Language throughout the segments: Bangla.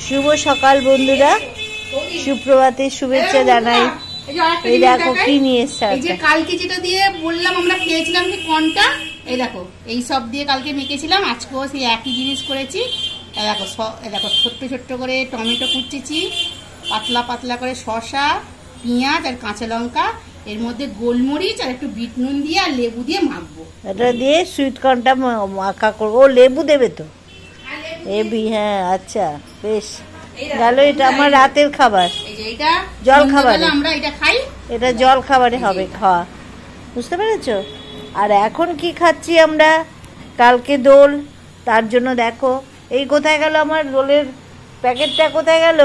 শুভ সকাল বন্ধুরা, সুপ্রভাতের শুভেচ্ছা জানাই। এই দেখো কি নিয়ে এসছে, এই যে কালকে যেটা দিয়ে বললাম আমরা খেয়েছিলাম যে কনটা, এই দেখো এই সব দিয়ে কালকে মেখেছিলাম, আজকেও সেই একই জিনিস করেছি। এই দেখো ছোট্ট ছোট্ট করে টমেটো কুচেছি, পাতলা পাতলা করে শসা, পেঁয়াজ আর কাঁচা লঙ্কা, এর মধ্যে গোলমরিচ আর একটু বিট নুন দিয়ে আর লেবু দিয়ে মাখবো। এটা দিয়ে সুইট কর্নটা মাখা করবো। ও লেবু দেবে তো? হ্যাঁ, আচ্ছা বেশ গেল। এটা আমার রাতের খাবার, জল খাবার। আমরা এটা খাই, এটা জল খাবারে হবে খাওয়া, বুঝতে পেরেছো? আর এখন কি খাচ্ছি আমরা? কালকে দোল, তার জন্য দেখো এই কোথায় গেল আমার দোলের প্যাকেটটা, কোথায় গেল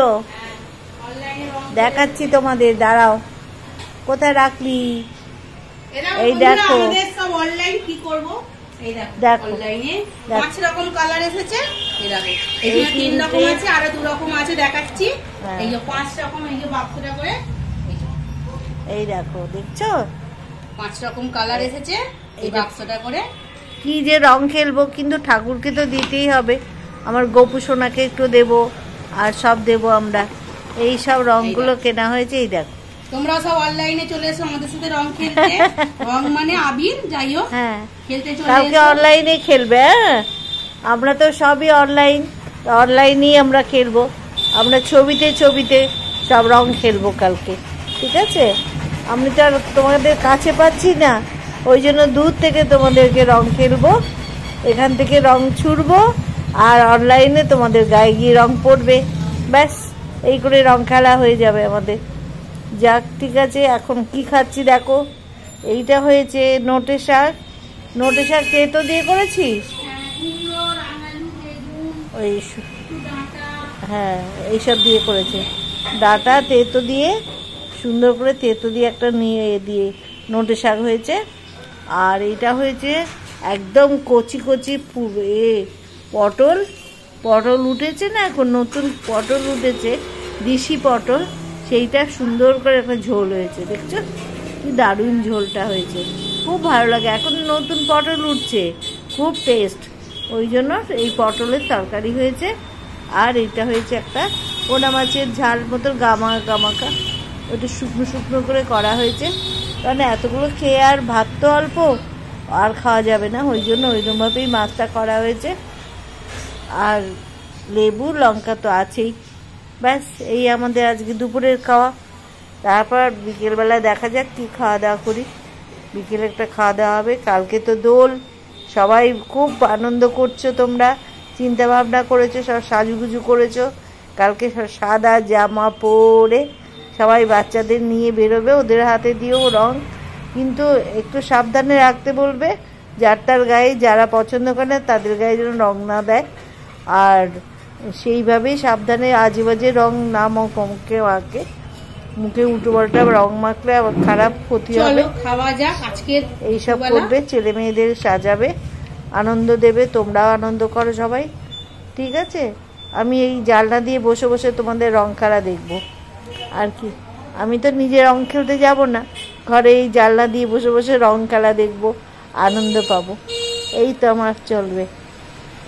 দেখাচ্ছি তোমাদের, দাঁড়াও কোথায় রাখলি। এই দেখো অনলাইন কি করবো, দেখো অনলাইনে 5 রকম কালার এসেছে। এই 3 রকম আছে, আরো 2 রকম আছে দেখাচ্ছি। এই যে 5 রকম, এই যে বাক্সটা করে, এই দেখো দেখছো 5 রকম কালার এসেছে এই বাক্সটা করে। কি যে রং খেলবো, কিন্তু ঠাকুরকে তো দিতেই হবে, আমার গোপু সোনাকে একটু দেবো, আর সব দেবো আমরা। এই সব রংগুলো কেনা হয়েছে। এই দেখো তোমরা সব অনলাইনে চলে এসো আমাদের সাথে রং খেলতে। রং মানে আবির, যাই হোক, হ্যাঁ খেলতে চলে কালকে অনলাইনে খেলবে। হ্যাঁ, আমরা তো সবই অনলাইনেই আমরা খেলবো। আমরা ছবিতে সব রং খেলবো কালকে, ঠিক আছে? আমি তো আর তোমাদের কাছে পাচ্ছি না, ওই জন্য দূর থেকে তোমাদেরকে রং খেলবো, এখান থেকে রং ছুড়বো, আর অনলাইনে তোমাদের গায়ে গিয়ে রং পড়বে। ব্যাস এই করে রং খেলা হয়ে যাবে আমাদের। যাক, ঠিক আছে। এখন কি খাচ্ছি দেখো, এইটা হয়েছে নোটে শাক। নোটে শাক তেতো দিয়ে করেছিস? ওই হ্যাঁ, এইসব দিয়ে করেছে, ডাঁটা তেতো দিয়ে, সুন্দর করে তেতো দিয়ে একটা নিয়ে দিয়ে নোটে শাক হয়েছে। আর এটা হয়েছে একদম কচি কচি পটল উঠেছে না, এখন নতুন পটল উঠেছে, দেশি পটল, সেইটা সুন্দর করে একটা ঝোল হয়েছে। দেখছো কি দারুণ ঝোলটা হয়েছে, খুব ভালো লাগে। এখন নতুন পটল উঠছে, খুব টেস্ট, ওই জন্য এই পটলের তরকারি হয়েছে। আর এটা হয়েছে একটা পোনা মাছের ঝাল মতো গামাকা, ওটা শুকনো শুকনো করে করা হয়েছে। কারণ এতগুলো খেয়ে আর ভাত তো অল্প, আর খাওয়া যাবে না, ওই জন্য ওইরকমভাবেই মাছটা করা হয়েছে। আর লেবু লঙ্কা তো আছেই। ব্যাস এই আমাদের আজকে দুপুরের খাওয়া। তারপর বিকেলবেলা দেখা যাক কি খাওয়া দাওয়া করি। বিকেলে একটা খাওয়া দাওয়া হবে। কালকে তো দোল, সবাই খুব আনন্দ করছো, তোমরা চিন্তা ভাবনা করেছো, সব সাজুগুজু করেছো। কালকে সব সাদা জামা পরে সবাই বাচ্চাদের নিয়ে বেরোবে, ওদের হাতে দিয়েও রং, কিন্তু একটু সাবধানে রাখতে বলবে। যার তার গায়ে, যারা পছন্দ করে না তাদের গায়ে যেন রং না দেয়, আর সেইভাবেই সাবধানে আজে বাজে রং না মুখে মুখে উল্টো পাল্টা রং মাখলে আবার খারাপ ক্ষতি হবে। খাওয়া যাক আজকে, এইসব করবে, ছেলে মেয়েদের সাজাবে, আনন্দ দেবে, তোমরাও আনন্দ করো সবাই, ঠিক আছে? আমি এই জানলা দিয়ে বসে বসে তোমাদের রং খেলা দেখবো। আর কি, আমি তো নিজে রং খেলতে যাব না, ঘরে এই জানলা দিয়ে বসে বসে রং খেলা দেখবো, আনন্দ পাবো। এই তো আমার চলবে।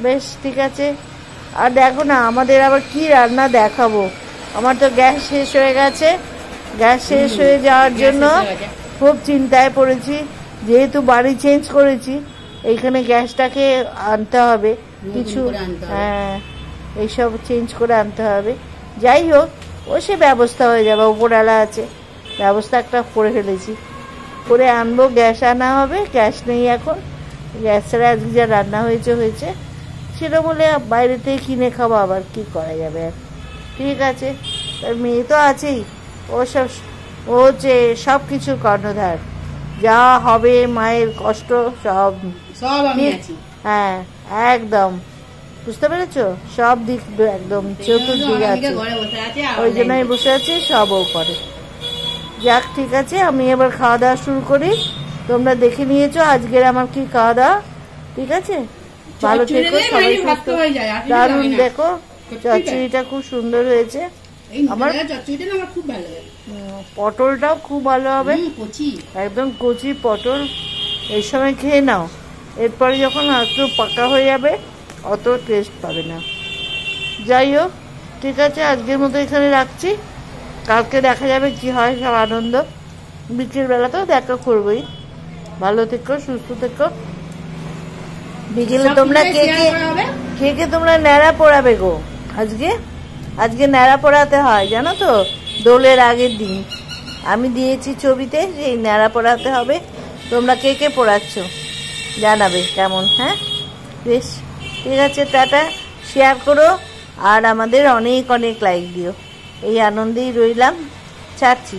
বেশ ঠিক আছে। আর দেখো না, আমাদের আবার কি রান্না দেখাবো। আমার তো গ্যাস শেষ হয়ে গেছে, গ্যাস শেষ হয়ে যাওয়ার জন্য খুব চিন্তায় পড়েছি। যেহেতু বাড়ি চেঞ্জ করেছি, এইখানে গ্যাসটাকে আনতে হবে কিছু, হ্যাঁ এইসব চেঞ্জ করে আনতে হবে। যাই হোক, ও সে ব্যবস্থা হয়ে যাবে, ওপরওয়ালা আছে, ব্যবস্থা একটা করে ফেলেছি, করে আনবো। গ্যাস আনা হবে, গ্যাস নেই এখন। গ্যাস ছাড়া আজকে যা রান্না হয়েছে সেটা বলে বাইরে থেকে কিনে খাবো, আবার কি করা যাবে আর। ঠিক আছে, তার মেয়ে তো আছেই, ও হচ্ছে সব কিছুর কর্ণধার। যা হবে মায়ের কষ্ট সব আমি আছি, হ্যাঁ একদম, বুঝতে পেরেছো? সব দিক একদম চতুর্দিকে আছে, ওই জন্যই বসে আছে, সবও করে। যাক ঠিক আছে, আমি এবার খাওয়া দাওয়া শুরু করি। তোমরা দেখে নিয়েছো আজকের আমার কি খাওয়া দাওয়া, ঠিক আছে? ভালো থেকো সবাই, দারুণ। দেখো চচ্চড়িটা খুব সুন্দর হয়েছে, আমার খুব ভালো লাগে। পটলটাও খুব ভালো হবে, একদম কচি পটল। এই সময় খেয়ে নাও, এরপরে যখন একটু পাকা হয়ে যাবে অত টেস্ট পাবে না। যাই হোক, ঠিক আছে, আজকের মতো এখানে রাখছি। কালকে দেখা যাবে কি হয় সব আনন্দ। বিকেলবেলা তো দেখা করবোই। ভালো থেকো, সুস্থ থেকো। বিকেলে তোমরা কে তোমরা ন্যাড়া পড়াবে গো? আজকে ন্যাড়া পড়াতে হয় জানো তো, দোলের আগের দিন আমি দিয়েছি ছবিতে যে ন্যাড়া পড়াতে হবে। তোমরা কে পড়াচ্ছ জানাবে কেমন। হ্যাঁ বেশ, ঠিক আছে, টাটা। শেয়ার করো আর আমাদের অনেক অনেক লাইক দিও। এই আনন্দেই রইলাম, ছাড়ছি।